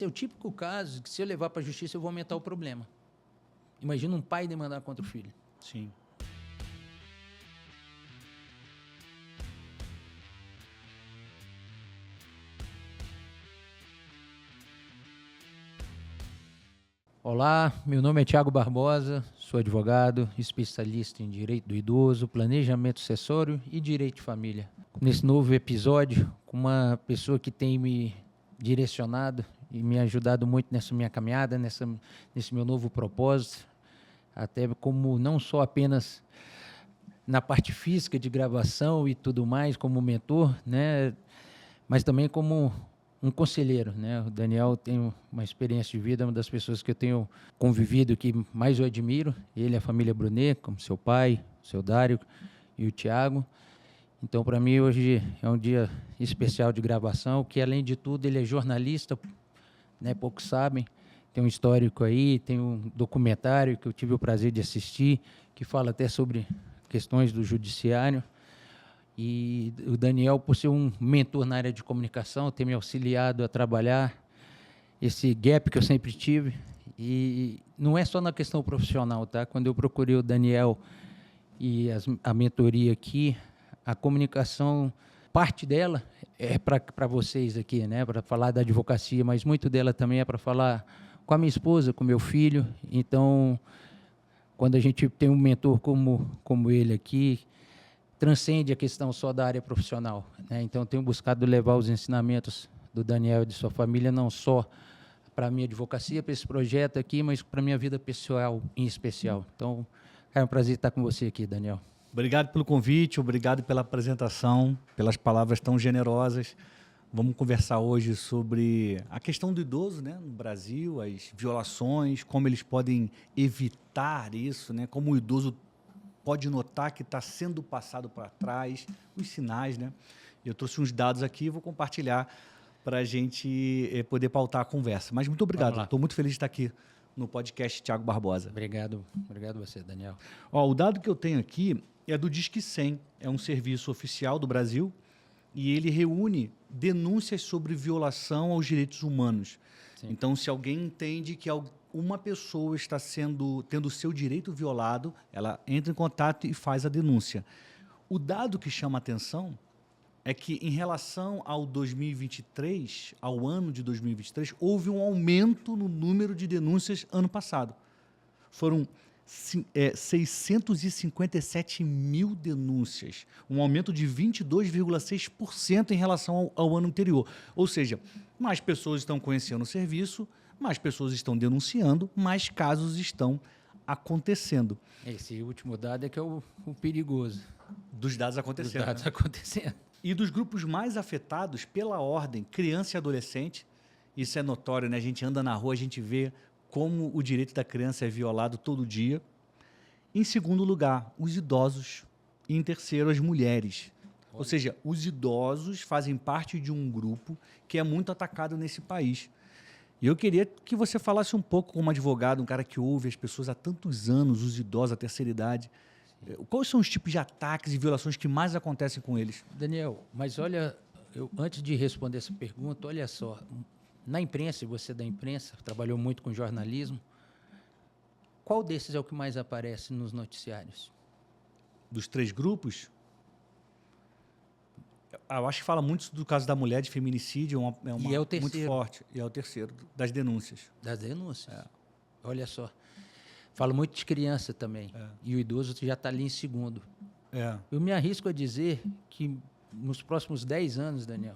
É o típico caso que, se eu levar para a justiça, eu vou aumentar o problema. Imagina um pai demandar contra o filho. Sim. Olá, meu nome é Tiago Barbosa, sou advogado, especialista em direito do idoso, planejamento sucessório e direito de família. Nesse novo episódio, com uma pessoa que tem me direcionado e me ajudado muito nessa minha caminhada, nesse meu novo propósito, até como não só apenas na parte física de gravação e tudo mais, como mentor, né, mas também como um conselheiro, né? O Daniel tem uma experiência de vida, uma das pessoas que eu tenho convivido que mais eu admiro. Ele, a família Brunet, como seu pai, o seu Dário e o Tiago. Então, para mim, hoje é um dia especial de gravação, que, além de tudo, ele é jornalista, né? Poucos sabem. Tem um histórico aí, tem um documentário que eu tive o prazer de assistir, que fala até sobre questões do judiciário. E o Daniel, por ser um mentor na área de comunicação, tem me auxiliado a trabalhar esse gap que eu sempre tive. E não é só na questão profissional, tá? Quando eu procurei o Daniel e a mentoria aqui, a comunicação, parte dela é para vocês aqui, né? Para falar da advocacia, mas muito dela também é para falar com a minha esposa, com meu filho. Então, quando a gente tem um mentor como ele aqui, transcende a questão só da área profissional, né? Então, tenho buscado levar os ensinamentos do Daniel e de sua família, não só para a minha advocacia, para esse projeto aqui, mas para a minha vida pessoal em especial. Então, é um prazer estar com você aqui, Daniel. Obrigado pelo convite, obrigado pela apresentação, pelas palavras tão generosas. Vamos conversar hoje sobre a questão do idoso, né, no Brasil, as violações, como eles podem evitar isso, né, como o idoso pode notar que está sendo passado para trás, os sinais, né? Eu trouxe uns dados aqui e vou compartilhar para a gente poder pautar a conversa. Mas muito obrigado, estou muito feliz de estar aqui no podcast Tiago Barbosa. Obrigado você, Daniel. Ó, o dado que eu tenho aqui é do Disque 100, é um serviço oficial do Brasil e ele reúne denúncias sobre violação aos direitos humanos. Sim. Então, se alguém entende que uma pessoa está tendo o seu direito violado, ela entra em contato e faz a denúncia. O dado que chama a atenção é que, em relação ao 2023, ao ano de 2023, houve um aumento no número de denúncias ano passado. Foram 657 mil denúncias, um aumento de 22,6% em relação ao ano anterior. Ou seja, mais pessoas estão conhecendo o serviço, mais pessoas estão denunciando, mais casos estão acontecendo. Esse último dado é que é o perigoso. Dos dados acontecendo. Dos dados acontecendo. E dos grupos mais afetados pela ordem, criança e adolescente, isso é notório, né? A gente anda na rua, a gente vê como o direito da criança é violado todo dia. Em segundo lugar, os idosos. E em terceiro, as mulheres. Ou seja, os idosos fazem parte de um grupo que é muito atacado nesse país. E eu queria que você falasse um pouco como advogado, um cara que ouve as pessoas há tantos anos, os idosos, a terceira idade. Quais são os tipos de ataques e violações que mais acontecem com eles? Daniel, mas olha, antes de responder essa pergunta, olha só, na imprensa, você da imprensa, trabalhou muito com jornalismo, qual desses é o que mais aparece nos noticiários? Dos três grupos? Eu acho que fala muito do caso da mulher, de feminicídio, e é o terceiro. Muito forte. E é o terceiro, das denúncias. Das denúncias? É. Olha só. Fala muito de criança também. É. E o idoso já está ali em segundo. É. Eu me arrisco a dizer que nos próximos 10 anos, Daniel,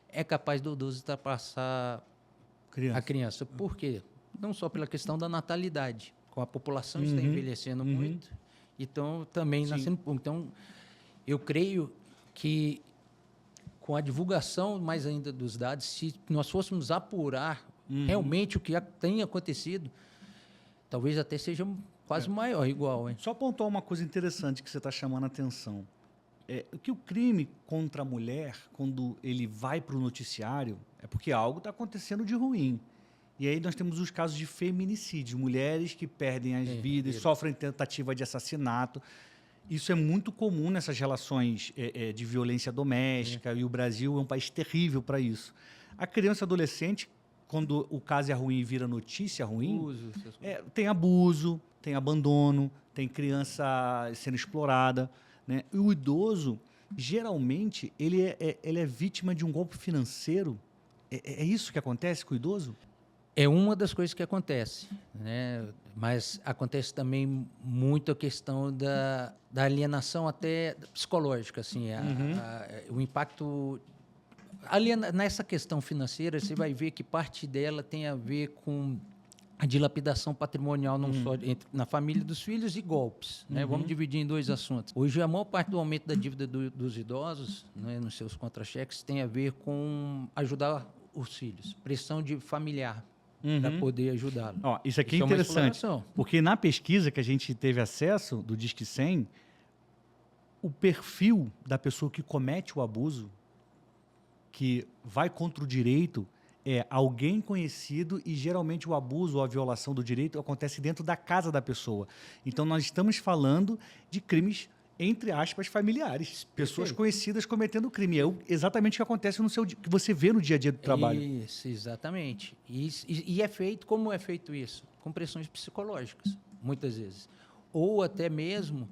é capaz do idoso passar a criança. Por quê? Não só pela questão da natalidade. Com a população está envelhecendo muito. Então, também nascendo pouco. Então, eu creio que com a divulgação mais ainda dos dados, se nós fôssemos apurar realmente o que tem acontecido, talvez até seja quase maior, igual. Hein? Só pontuar uma coisa interessante que você está chamando a atenção. Que o crime contra a mulher, quando ele vai para o noticiário, é porque algo está acontecendo de ruim. E aí nós temos os casos de feminicídio, mulheres que perdem as vidas, sofrem tentativa de assassinato. Isso é muito comum nessas relações de violência doméstica, e o Brasil é um país terrível para isso. A criança e adolescente quando o caso é ruim e vira notícia ruim, Uso, essas coisas. tem abuso, tem abandono, tem criança sendo explorada, né? E o idoso, geralmente, ele é vítima de um golpe financeiro. É isso que acontece com o idoso? É uma das coisas que acontece, né? Mas acontece também muito a questão da alienação até psicológica, assim, o impacto nessa questão financeira. Você vai ver que parte dela tem a ver com a dilapidação patrimonial não só na família dos filhos e golpes, né? Vamos dividir em dois assuntos. Hoje a maior parte do aumento da dívida dos idosos, né, nos seus contra-cheques, tem a ver com ajudar os filhos, pressão de familiar para poder ajudá-lo. Ó, isso aqui é uma interessante, exploração. porque na pesquisa que a gente teve acesso do Disque 100, o perfil da pessoa que comete o abuso, que vai contra o direito, é alguém conhecido, e geralmente o abuso ou a violação do direito acontece dentro da casa da pessoa. Então nós estamos falando de crimes, entre aspas, familiares. Pessoas conhecidas cometendo crime. É exatamente o que acontece no seu que você vê no dia a dia do trabalho. Isso, exatamente. E é feito, como é feito isso? Com pressões psicológicas, muitas vezes. Ou até mesmo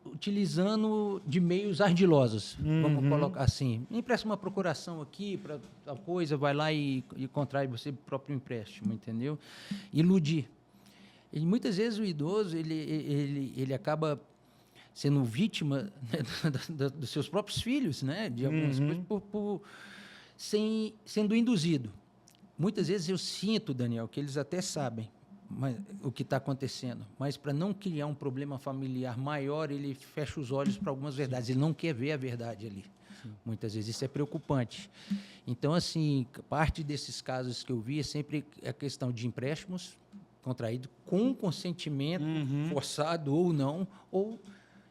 utilizando de meios ardilosos, vamos colocar assim. Empresta uma procuração aqui para tal coisa, vai lá e contrai você próprio empréstimo, entendeu? Iludir. E muitas vezes o idoso ele acaba sendo vítima, né, dos seus próprios filhos, né, de algumas coisas, sendo induzido. Muitas vezes eu sinto, Daniel, que eles até sabem o que está acontecendo, mas para não criar um problema familiar maior, ele fecha os olhos para algumas verdades. Ele não quer ver a verdade ali. Muitas vezes isso é preocupante. Então, assim, parte desses casos que eu vi é sempre a questão de empréstimos contraídos com consentimento, forçado ou não, ou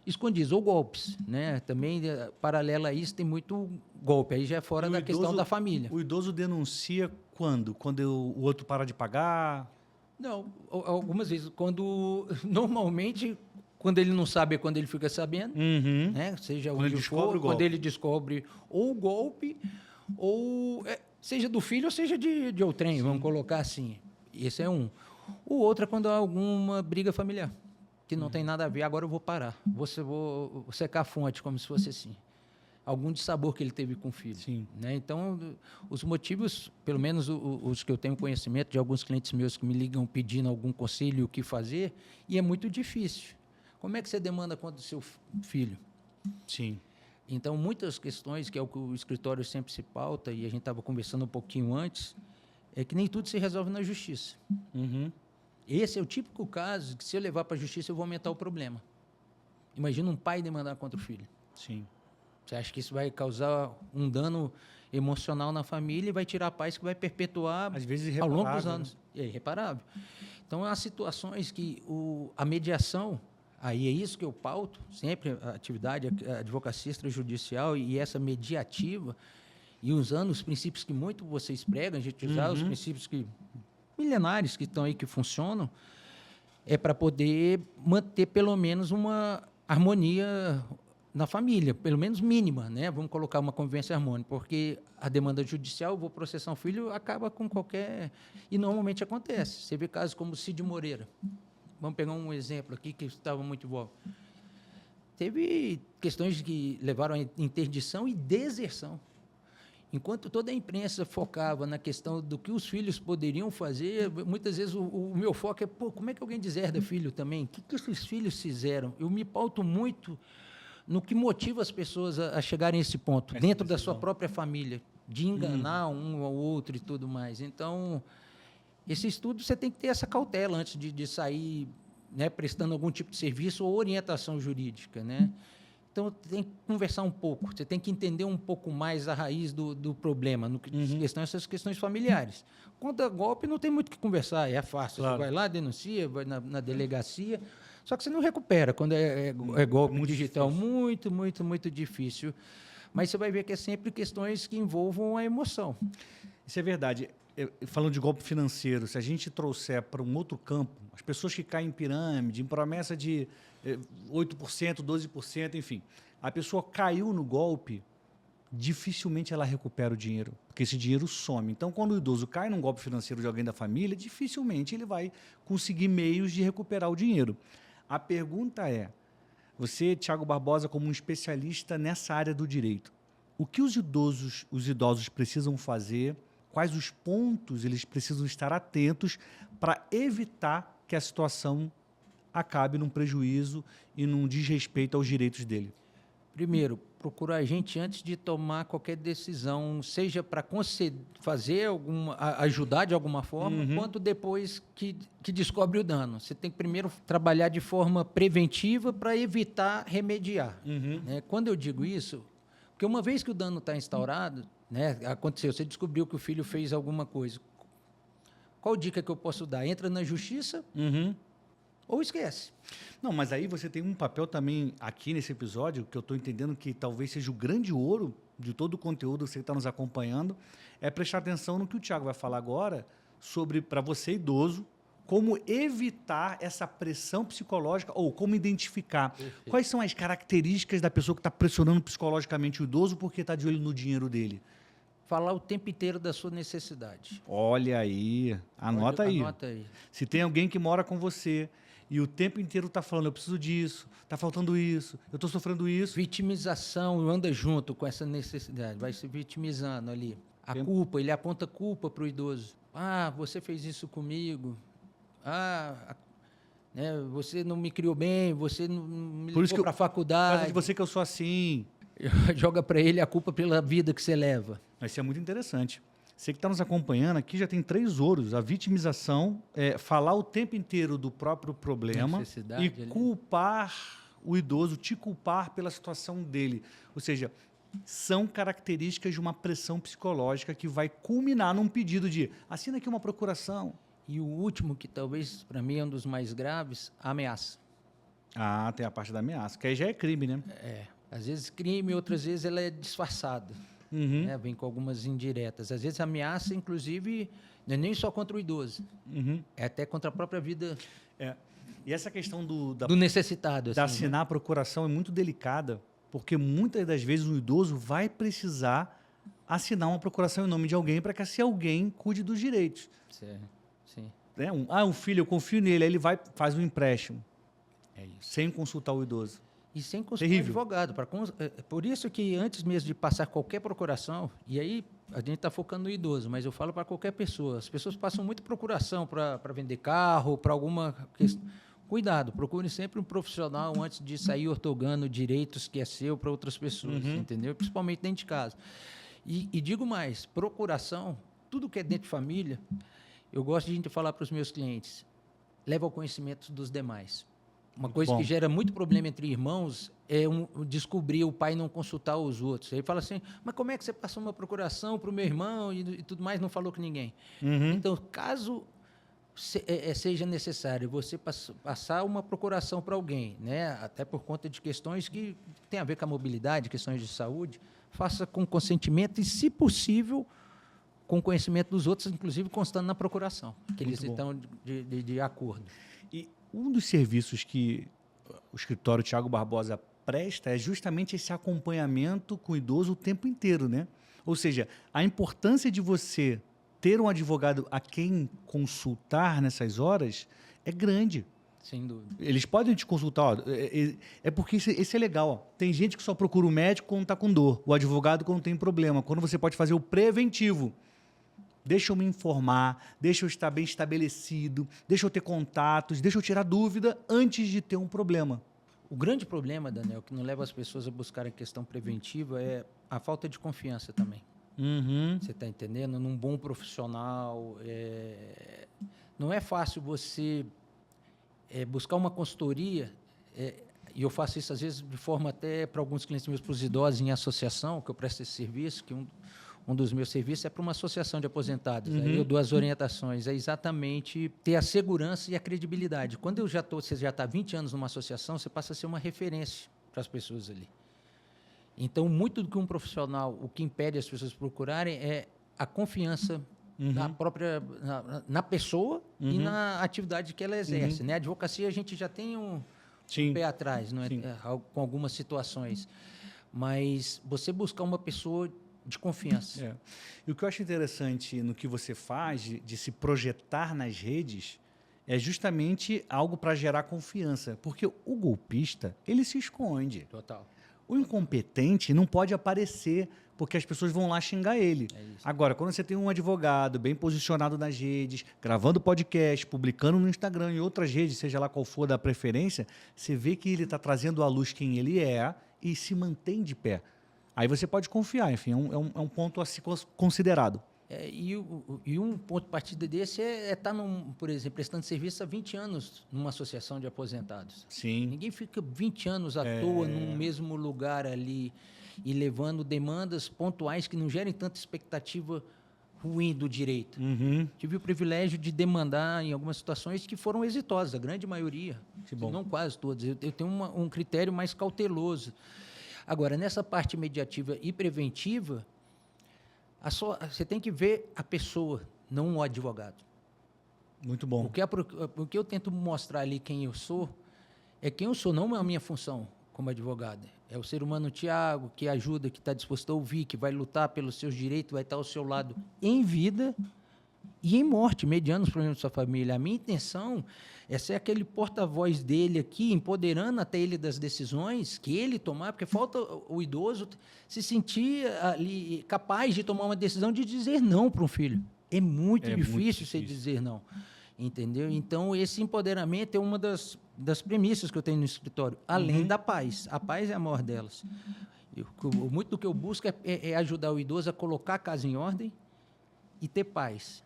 escondidos, ou golpes, né? Também, paralelo a isso, tem muito golpe. Aí já é fora da questão da família. O idoso denuncia quando? Quando o outro para de pagar? Não, algumas vezes. Normalmente, quando ele não sabe, é quando ele fica sabendo, né? Seja Quando ele descobre o golpe. quando ele descobre ou o golpe, ou seja do filho, ou seja de outrem, vamos colocar assim. Esse é um. O outro é quando há alguma briga familiar, que não tem nada a ver. Agora eu vou parar, vou secar a fonte, como se fosse assim. Algum dissabor que ele teve com o filho. Sim. Né? Então, os motivos, pelo menos os que eu tenho conhecimento de alguns clientes meus que me ligam pedindo algum conselho, o que fazer, e é muito difícil. Como é que você demanda contra o seu filho? Sim. Então, muitas questões, que é o que o escritório sempre se pauta, e a gente estava conversando um pouquinho antes, é que nem tudo se resolve na justiça. Esse é o típico caso que, se eu levar para a justiça, eu vou aumentar o problema. Imagina um pai demandar contra o filho. Sim. Você acha que isso vai causar um dano emocional na família e vai tirar a paz que vai perpetuar, às vezes, ao longo dos irreparável, anos? É irreparável. Então, há situações que a mediação, aí é isso que eu pauto, sempre a atividade, a advocacia extrajudicial e essa mediativa, e usando os princípios que muito vocês pregam, a gente usar os princípios milenares que estão aí, que funcionam, é para poder manter pelo menos uma harmonia na família, pelo menos mínima, né? Vamos colocar uma convivência harmônica, porque a demanda judicial, eu vou processar um filho, acaba com qualquer... E normalmente acontece. Você vê casos como o Cid Moreira. Vamos pegar um exemplo aqui que estava muito em voga. Teve questões que levaram a interdição e deserção. Enquanto toda a imprensa focava na questão do que os filhos poderiam fazer, muitas vezes o meu foco é, como é que alguém deserda filho também? O que esses filhos fizeram? Eu me pauto muito no que motiva as pessoas a chegarem a esse ponto, dentro da sua própria família, de enganar um ao outro e tudo mais. Então, esse estudo, você tem que ter essa cautela antes de sair, né, prestando algum tipo de serviço ou orientação jurídica, né? Então, tem que conversar um pouco, você tem que entender um pouco mais a raiz do problema, no que essas questões familiares. Quanto a golpe, não tem muito o que conversar, é fácil. Claro. Você vai lá, denuncia, vai na delegacia, só que você não recupera quando é golpe muito digital. Difícil. Muito difícil. Mas você vai ver que é sempre questões que envolvam a emoção. Isso é verdade. Falando de golpe financeiro, se a gente trouxer para um outro campo, as pessoas que caem em pirâmide, em promessa de 8%, 12%, enfim, a pessoa caiu no golpe, dificilmente ela recupera o dinheiro, porque esse dinheiro some. Então, quando o idoso cai num golpe financeiro de alguém da família, dificilmente ele vai conseguir meios de recuperar o dinheiro. A pergunta é, você, Thiago Barbosa, como um especialista nessa área do direito, o que os idosos precisam fazer, quais os pontos eles precisam estar atentos para evitar que a situação acabe num prejuízo e num desrespeito aos direitos dele? Primeiro, procurar a gente antes de tomar qualquer decisão, seja para fazer ajudar de alguma forma, quanto depois que descobre o dano. Você tem que primeiro trabalhar de forma preventiva para evitar remediar. Né? Quando eu digo isso, porque uma vez que o dano está instaurado, né, aconteceu, você descobriu que o filho fez alguma coisa. Qual dica que eu posso dar? Entra na justiça ou esquece. Não, mas aí você tem um papel também aqui nesse episódio, que eu estou entendendo que talvez seja o grande ouro de todo o conteúdo que você está nos acompanhando, é prestar atenção no que o Thiago vai falar agora sobre, para você idoso, como evitar essa pressão psicológica ou como identificar. Perfeito. Quais são as características da pessoa que está pressionando psicologicamente o idoso porque está de olho no dinheiro dele? Falar o tempo inteiro da sua necessidade. Olha aí, anota aí. Anota aí. Se tem alguém que mora com você e o tempo inteiro está falando, eu preciso disso, está faltando isso, eu estou sofrendo isso. Vitimização anda junto com essa necessidade, vai se vitimizando ali. A culpa, ele aponta culpa para o idoso. Ah, você fez isso comigo. Ah, né, você não me criou bem, você não me levou para a faculdade. Por causa de você que eu sou assim. Joga para ele a culpa pela vida que você leva. Isso é muito interessante. Você que está nos acompanhando aqui já tem 3 ouros. A vitimização, falar o tempo inteiro do próprio problema e culpar o idoso, te culpar pela situação dele. Ou seja, são características de uma pressão psicológica que vai culminar num pedido de assina aqui uma procuração. E o último, que talvez para mim é um dos mais graves, a ameaça. Ah, tem a parte da ameaça, que aí já é crime, né? Às vezes crime, outras vezes ela é disfarçada. Né? Vem com algumas indiretas. Às vezes a ameaça, inclusive, não é nem só contra o idoso, é até contra a própria vida E essa questão do necessitado. Da assim, assinar a procuração é muito delicada, porque muitas das vezes o idoso vai precisar assinar uma procuração em nome de alguém para que esse alguém cuide dos direitos. Sim. Um filho, eu confio nele, aí ele faz um empréstimo. É isso. Sem consultar o idoso. E sem consultar o advogado. Por isso que antes mesmo de passar qualquer procuração, e aí a gente está focando no idoso, mas eu falo para qualquer pessoa, as pessoas passam muita procuração para vender carro, para alguma questão. Cuidado, procure sempre um profissional antes de sair ortogando direitos que é seu para outras pessoas, entendeu? Principalmente dentro de casa. E digo mais, procuração, tudo que é dentro de família, eu gosto de falar para os meus clientes, leva ao conhecimento dos demais. Uma coisa que gera muito problema entre irmãos é descobrir o pai não consultar os outros. Aí fala assim, mas como é que você passou uma procuração para o meu irmão e tudo mais, não falou com ninguém? Então, caso seja necessário você passar uma procuração para alguém, né? Até por conta de questões que têm a ver com a mobilidade, questões de saúde, faça com consentimento e, se possível, com conhecimento dos outros, inclusive constando na procuração, que eles estão de acordo. E um dos serviços que o escritório Thiago Barbosa presta é justamente esse acompanhamento com o idoso o tempo inteiro, né? Ou seja, a importância de você ter um advogado a quem consultar nessas horas é grande. Sem dúvida. Eles podem te consultar, porque esse é legal. Ó. Tem gente que só procura o médico quando está com dor, o advogado quando tem problema, quando você pode fazer o preventivo. Deixa eu me informar, deixa eu estar bem estabelecido, deixa eu ter contatos, deixa eu tirar dúvida antes de ter um problema. O grande problema, Daniel, que não leva as pessoas a buscarem a questão preventiva é a falta de confiança também. Você está entendendo? Num bom profissional. Não é fácil você buscar uma consultoria, e eu faço isso às vezes de forma até para alguns clientes meus, para os idosos em associação, que eu presto esse serviço, que um dos meus serviços é para uma associação de aposentados. Aí eu dou as orientações, é exatamente ter a segurança e a credibilidade. Quando você já está há 20 anos numa associação, você passa a ser uma referência para as pessoas ali. Então, muito do que um profissional, o que impede as pessoas procurarem é a confiança na própria na pessoa e na atividade que ela exerce. Né? A advocacia, a gente já tem um pé atrás, não é? Com algumas situações. mas você buscar uma pessoa de confiança. É. E o que eu acho interessante no que você faz, de se projetar nas redes, é justamente algo para gerar confiança. Porque o golpista, ele se esconde. Total. O incompetente não pode aparecer, porque as pessoas vão lá xingar ele. É isso. Agora, quando você tem um advogado bem posicionado nas redes, gravando podcast, publicando no Instagram e outras redes, seja lá qual for da preferência, você vê que ele está trazendo à luz quem ele é e se mantém de pé. Aí você pode confiar, enfim, é um ponto a ser considerado. E um ponto de partida desse é estar, por exemplo, prestando serviço há 20 anos numa associação de aposentados. Sim. Ninguém fica 20 anos à toa num mesmo lugar ali e levando demandas pontuais que não gerem tanta expectativa ruim do direito. Uhum. Tive o privilégio de demandar em algumas situações que foram exitosas, a grande maioria, Que bom. não quase todas. Eu tenho um critério mais cauteloso. Agora, nessa parte mediativa e preventiva, você tem que ver a pessoa, não o advogado. Muito bom. O que eu tento mostrar ali quem eu sou, é quem eu sou, não é a minha função como advogado. É o ser humano Tiago, que ajuda, que está disposto a ouvir, que vai lutar pelos seus direitos, vai estar ao seu lado em vida e em morte, mediando os problemas da sua família. A minha intenção é ser aquele porta-voz dele aqui, empoderando até ele das decisões que ele tomar, porque falta o idoso se sentir ali capaz de tomar uma decisão de dizer não para um filho. É muito difícil você dizer não, entendeu? Então, esse empoderamento é uma das premissas que eu tenho no escritório, além da paz. A paz é a maior delas. Muito do que eu busco é ajudar o idoso a colocar a casa em ordem e ter paz.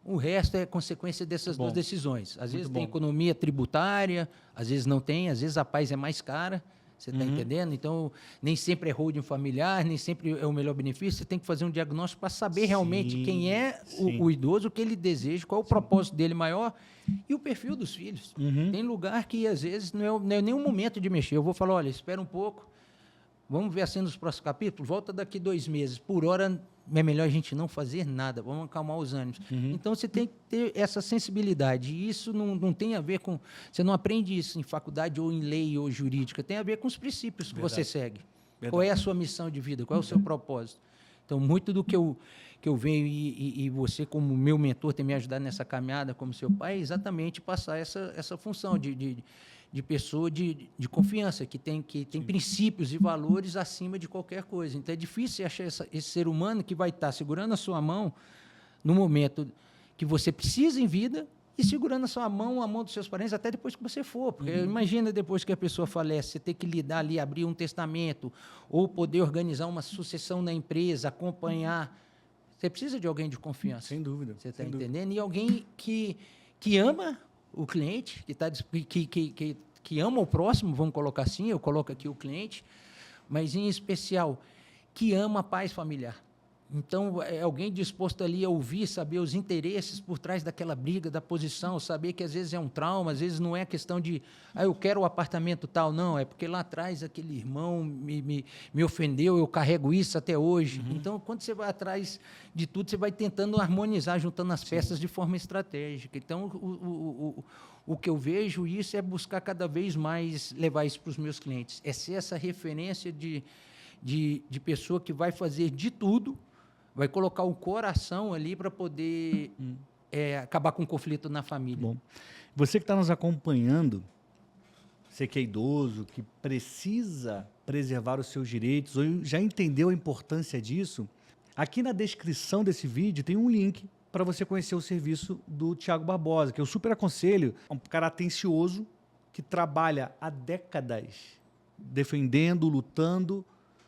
O resto é consequência dessas duas decisões. Às vezes tem economia tributária, às vezes não tem, às vezes a paz é mais cara, você está entendendo? Então, nem sempre é holding familiar, nem sempre é o melhor benefício, você tem que fazer um diagnóstico para saber realmente quem é o idoso, o que ele deseja, qual é o propósito dele maior e o perfil dos filhos. Tem lugar que, às vezes, não é nenhum momento de mexer. Eu vou falar, olha, espera um pouco, vamos ver assim nos próximos capítulos, volta daqui 2 meses. Por hora, é melhor a gente não fazer nada, vamos acalmar os ânimos. Então, você tem que ter essa sensibilidade. E isso não tem a ver com... Você não aprende isso em faculdade ou em lei ou jurídica. Tem a ver com os princípios que você segue. Qual é a sua missão de vida? Qual é o seu propósito? Então, muito do que eu venho e você, como meu mentor, tem me ajudado nessa caminhada como seu pai, é exatamente passar essa função de pessoa de confiança, que tem princípios e valores acima de qualquer coisa. Então, é difícil achar esse ser humano que vai estar segurando a sua mão no momento que você precisa em vida e segurando a sua mão, a mão dos seus parentes, até depois que você for. Porque imagina depois que a pessoa falece, você ter que lidar ali, abrir um testamento, ou poder organizar uma sucessão na empresa, acompanhar. Você precisa de alguém de confiança. Sem dúvida. Você está entendendo? E alguém que ama o cliente, que ama o próximo, vamos colocar assim, eu coloco aqui o cliente, mas, em especial, que ama a paz familiar. Então, é alguém disposto ali a ouvir, saber os interesses por trás daquela briga, da posição, saber que às vezes é um trauma, às vezes não é questão de, eu quero o apartamento tal, não, é porque lá atrás aquele irmão me ofendeu, eu carrego isso até hoje. Então, quando você vai atrás de tudo, você vai tentando harmonizar, juntando as peças de forma estratégica. Então, o que eu vejo isso é buscar cada vez mais levar isso para os meus clientes, é ser essa referência de pessoa que vai fazer de tudo, vai colocar o coração ali para poder acabar com o conflito na família. Bom, você que está nos acompanhando, você que é idoso, que precisa preservar os seus direitos, ou já entendeu a importância disso, aqui na descrição desse vídeo tem um link para você conhecer o serviço do Tiago Barbosa, que eu super aconselho. É um cara atencioso, que trabalha há décadas defendendo, lutando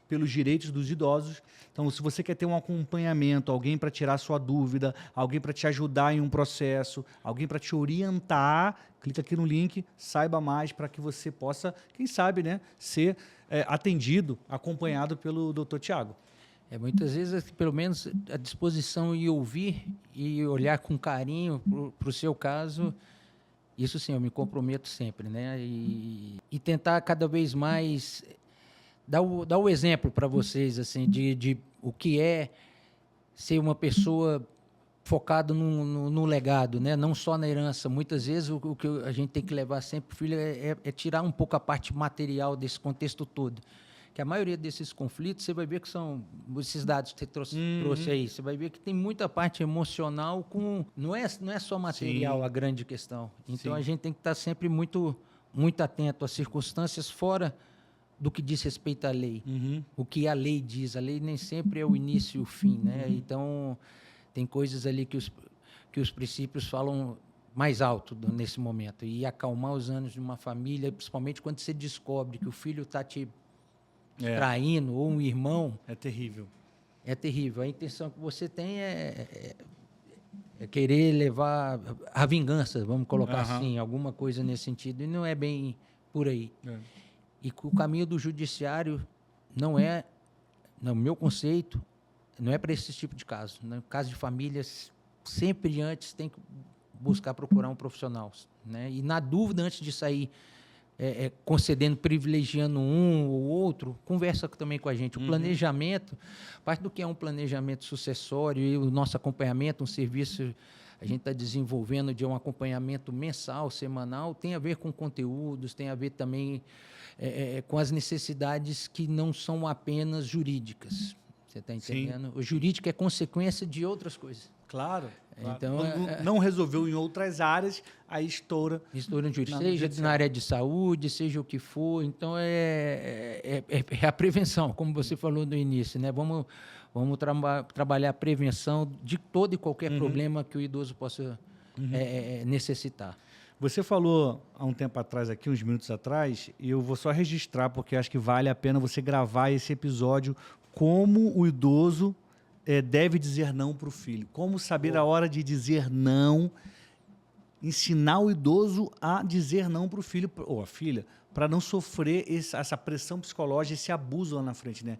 pelos direitos dos idosos. Então, se você quer ter um acompanhamento, alguém para tirar sua dúvida, alguém para te ajudar em um processo, alguém para te orientar, clica aqui no link, saiba mais para que você possa, quem sabe, né, ser atendido, acompanhado pelo Dr. Tiago. Muitas vezes, pelo menos, a disposição em ouvir e olhar com carinho para o seu caso, isso sim, eu me comprometo sempre, né? E tentar cada vez mais dar o exemplo para vocês, assim, de o que é ser uma pessoa focada no legado, né? Não só na herança. Muitas vezes o que a gente tem que levar sempre para o filho é tirar um pouco a parte material desse contexto todo. que a maioria desses conflitos, você vai ver que são esses dados que você trouxe aí, você vai ver que tem muita parte emocional não é só material. Sim. A grande questão. Então, sim, a gente tem que estar sempre muito atento às circunstâncias fora do que diz respeito à lei. O que a lei diz. A lei nem sempre é o início e o fim, né? Então, tem coisas ali que os princípios falam mais alto nesse momento. E acalmar os ânimos de uma família, principalmente quando você descobre que o filho está te traindo, ou um irmão. É terrível. É terrível. A intenção que você tem é querer levar a vingança, vamos colocar assim, alguma coisa nesse sentido. E não é bem por aí. E o caminho do judiciário não é, no meu conceito, não é para esse tipo de caso. No caso de famílias, sempre antes tem que buscar procurar um profissional, né? E na dúvida, antes de sair concedendo, privilegiando um ou outro, conversa também com a gente. O planejamento, parte do que é um planejamento sucessório e o nosso acompanhamento, um serviço a gente está desenvolvendo de um acompanhamento mensal, semanal, tem a ver com conteúdos, tem a ver também com as necessidades que não são apenas jurídicas. Você está entendendo? Sim. O jurídico é consequência de outras coisas. Claro. Então, não resolveu em outras áreas, aí estoura. Estoura no jurídico, seja na área de saúde, seja o que for. Então, é a prevenção, como você falou no início, né? Vamos trabalhar a prevenção de todo e qualquer problema que o idoso possa necessitar. Você falou há um tempo atrás, aqui, uns minutos atrás, e eu vou só registrar, porque acho que vale a pena você gravar esse episódio, como o idoso deve dizer não para o filho. Como saber a hora de dizer não, ensinar o idoso a dizer não para o filho ou a filha, para não sofrer essa pressão psicológica, esse abuso lá na frente, né?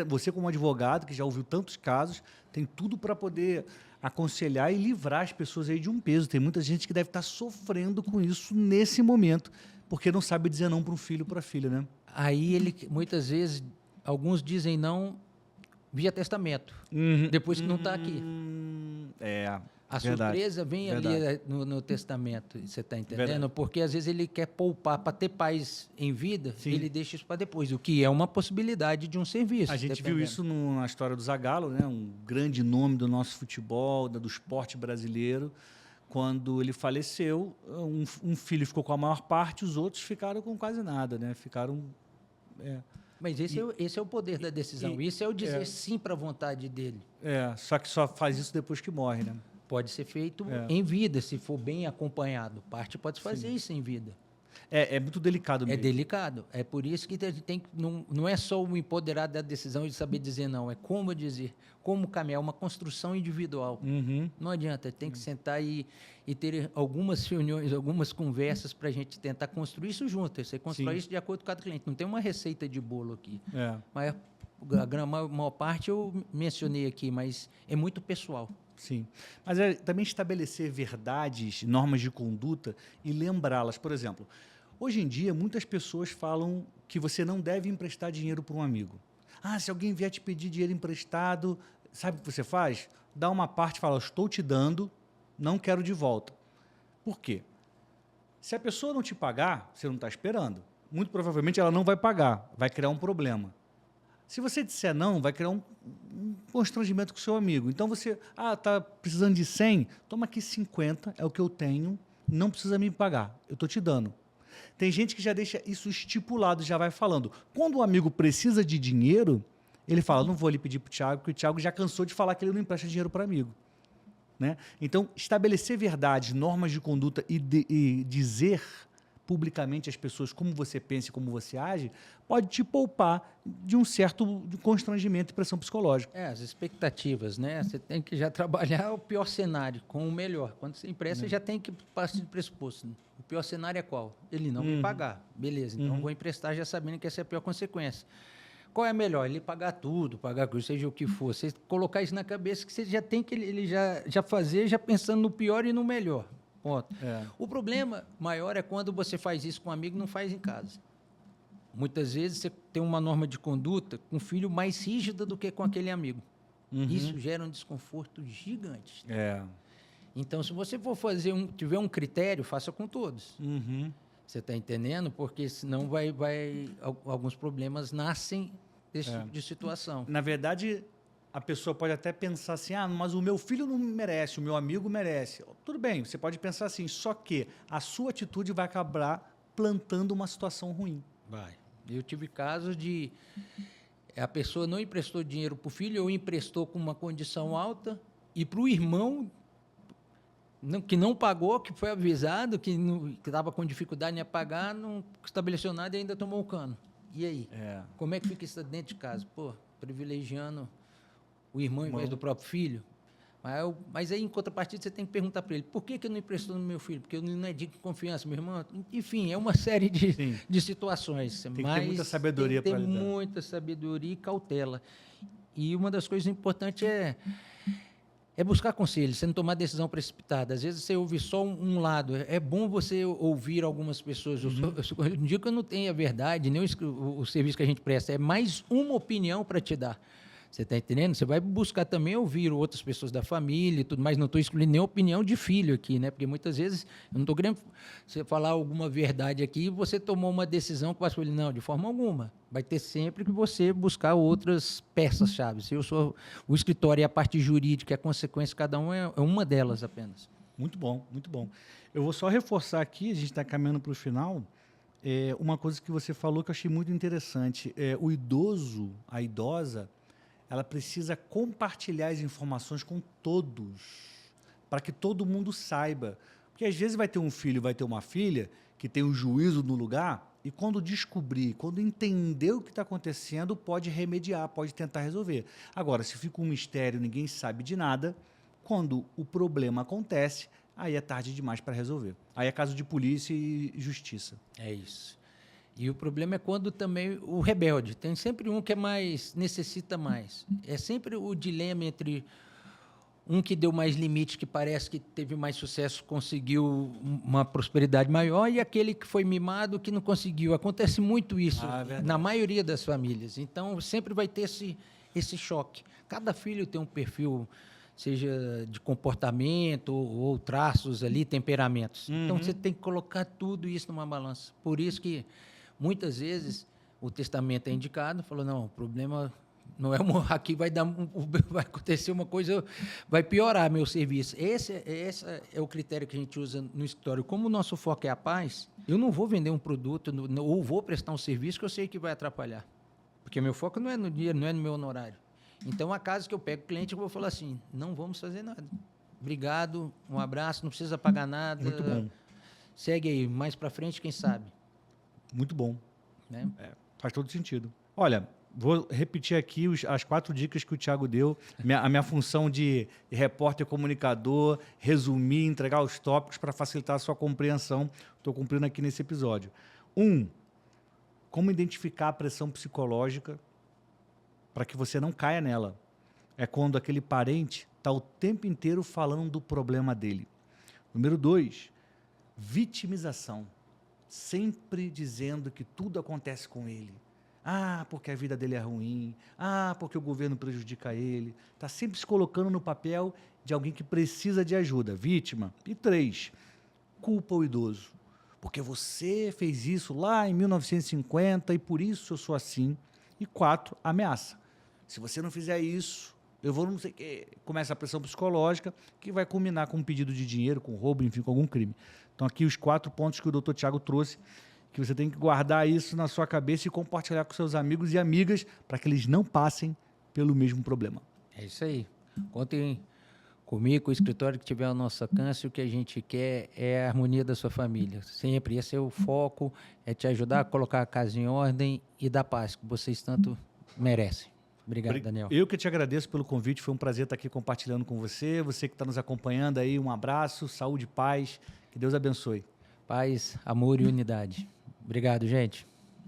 Você, como advogado, que já ouviu tantos casos, tem tudo para poder aconselhar e livrar as pessoas aí de um peso. Tem muita gente que deve estar sofrendo com isso nesse momento, porque não sabe dizer não para um filho ou para a filha, né? Aí, muitas vezes, alguns dizem não via testamento, depois que não está aqui. A surpresa vem ali no testamento, você está entendendo? Verdade. Porque às vezes ele quer poupar para ter paz em vida, sim, ele deixa isso para depois, o que é uma possibilidade de um serviço. A gente viu isso na história do Zagallo, né? Um grande nome do nosso futebol, do esporte brasileiro. Quando ele faleceu, um filho ficou com a maior parte, os outros ficaram com quase nada, né? Mas esse é o poder da decisão. Isso é o dizer sim para a vontade dele. Só que só faz isso depois que morre, né? Pode ser feito em vida, se for bem acompanhado. Parte pode fazer isso em vida. É muito delicado mesmo. É delicado. É por isso que a gente tem que... Não é só o empoderado da decisão de saber dizer não. É como dizer, como caminhar. É uma construção individual. Não adianta. Tem que sentar e ter algumas reuniões, algumas conversas para a gente tentar construir isso junto. Você constrói isso de acordo com cada cliente. Não tem uma receita de bolo aqui. Mas a maior parte eu mencionei aqui, mas é muito pessoal. Sim. Mas também estabelecer verdades, normas de conduta e lembrá-las. Por exemplo, hoje em dia, muitas pessoas falam que você não deve emprestar dinheiro para um amigo. Se alguém vier te pedir dinheiro emprestado, sabe o que você faz? Dá uma parte e fala, estou te dando, não quero de volta. Por quê? Se a pessoa não te pagar, você não está esperando. Muito provavelmente ela não vai pagar, vai criar um problema. Se você disser não, vai criar um constrangimento com o seu amigo. Então você, está precisando de 100? Toma aqui 50, é o que eu tenho, não precisa me pagar, eu estou te dando. Tem gente que já deixa isso estipulado, já vai falando. Quando o amigo precisa de dinheiro, ele fala, não vou lhe pedir para o Thiago, porque o Thiago já cansou de falar que ele não empresta dinheiro para amigo. Né? Então, estabelecer verdades, normas de conduta e dizer publicamente às pessoas como você pensa e como você age, pode te poupar de um certo constrangimento e pressão psicológica. As expectativas, né? Você tem que já trabalhar o pior cenário com o melhor. Quando você empresta, você já tem que partir do pressuposto. O pior cenário é qual? Ele não me pagar. Beleza, então vou emprestar já sabendo que essa é a pior consequência. Qual é a melhor? Ele pagar tudo, seja o que for. Você colocar isso na cabeça que você já tem que ele já fazer, já pensando no pior e no melhor. Ponto. O problema maior é quando você faz isso com um amigo e não faz em casa. Muitas vezes você tem uma norma de conduta com um filho mais rígida do que com aquele amigo. Isso gera um desconforto gigante. Então, se você for tiver um critério, faça com todos. Você está entendendo? Porque senão alguns problemas nascem desse tipo de situação. Na verdade, a pessoa pode até pensar assim, mas o meu filho não merece, o meu amigo merece. Tudo bem, você pode pensar assim, só que a sua atitude vai acabar plantando uma situação ruim. Vai. Eu tive casos de a pessoa não emprestou dinheiro para o filho, ou emprestou com uma condição alta, e para o irmão que não pagou, que foi avisado, que estava com dificuldade em pagar, não estabeleceu nada e ainda tomou o cano. E aí? Como é que fica isso dentro de casa? Pô, privilegiando o irmão em vez do próprio filho? Mas aí, em contrapartida, você tem que perguntar para ele, por que não emprestou no meu filho? Porque eu não é digno de confiança, meu irmão. Enfim, é uma série de situações. Tem que ter muita sabedoria para lidar. Tem que ter muita sabedoria e cautela. E uma das coisas importantes é buscar conselho, você não tomar decisão precipitada. Às vezes você ouve só um lado. É bom você ouvir algumas pessoas. Eu não digo que eu não tenho a verdade, nem o serviço que a gente presta. É mais uma opinião para te dar. Você está entendendo? Você vai buscar também ouvir outras pessoas da família e tudo mais. Não estou excluindo nem opinião de filho aqui, né? Porque muitas vezes eu não estou querendo você falar alguma verdade aqui e você tomou uma decisão que vai falar, não, de forma alguma. Vai ter sempre que você buscar outras peças-chave. Se eu sou o escritório e a parte jurídica, a consequência, cada um é uma delas apenas. Muito bom, muito bom. Eu vou só reforçar aqui, a gente está caminhando para o final, uma coisa que você falou que eu achei muito interessante. O idoso, a idosa, ela precisa compartilhar as informações com todos, para que todo mundo saiba. Porque às vezes vai ter um filho, vai ter uma filha, que tem o juízo no lugar, e quando descobrir, quando entender o que está acontecendo, pode remediar, pode tentar resolver. Agora, se fica um mistério, ninguém sabe de nada, quando o problema acontece, aí é tarde demais para resolver. Aí é caso de polícia e justiça. É isso. E o problema é quando também o rebelde. Tem sempre um que necessita mais. É sempre o dilema entre um que deu mais limite, que parece que teve mais sucesso, conseguiu uma prosperidade maior, e aquele que foi mimado, que não conseguiu. Acontece muito isso na maioria das famílias. Então, sempre vai ter esse choque. Cada filho tem um perfil, seja de comportamento ou traços ali, temperamentos. Então, você tem que colocar tudo isso numa balança. Por isso que muitas vezes o testamento é indicado, falou, não, o problema não é aqui vai acontecer uma coisa, vai piorar meu serviço. Esse é o critério que a gente usa no escritório. Como o nosso foco é a paz, eu não vou vender um produto ou vou prestar um serviço que eu sei que vai atrapalhar. Porque meu foco não é no dinheiro, não é no meu honorário. Então, a casa que eu pego o cliente, eu vou falar assim, não vamos fazer nada. Obrigado, um abraço, não precisa pagar nada. Muito bom. Segue aí, mais para frente, quem sabe. Muito bom. Né? Faz todo sentido. Olha, vou repetir aqui as 4 dicas que o Thiago deu. A minha função de repórter comunicador, resumir, entregar os tópicos para facilitar a sua compreensão. Estou cumprindo aqui nesse episódio. 1. Como identificar a pressão psicológica para que você não caia nela. É quando aquele parente está o tempo inteiro falando do problema dele. Número 2. Vitimização. Sempre dizendo que tudo acontece com ele. Porque a vida dele é ruim. Porque o governo prejudica ele. Está sempre se colocando no papel de alguém que precisa de ajuda. Vítima. E 3, culpa o idoso. Porque você fez isso lá em 1950 e por isso eu sou assim. E 4, ameaça. Se você não fizer isso, eu vou não sei o quê. Começa a pressão psicológica que vai culminar com um pedido de dinheiro, com roubo, enfim, com algum crime. Então, aqui os 4 pontos que o Dr. Thiago trouxe, que você tem que guardar isso na sua cabeça e compartilhar com seus amigos e amigas para que eles não passem pelo mesmo problema. É isso aí. Contem comigo, com o escritório que tiver ao nosso alcance. O que a gente quer é a harmonia da sua família. Sempre. Esse é o foco, é te ajudar a colocar a casa em ordem e dar paz, que vocês tanto merecem. Obrigado, Daniel. Eu que te agradeço pelo convite, foi um prazer estar aqui compartilhando com você. Você que está nos acompanhando aí, um abraço, saúde e paz. Que Deus abençoe. Paz, amor e unidade. Obrigado, gente.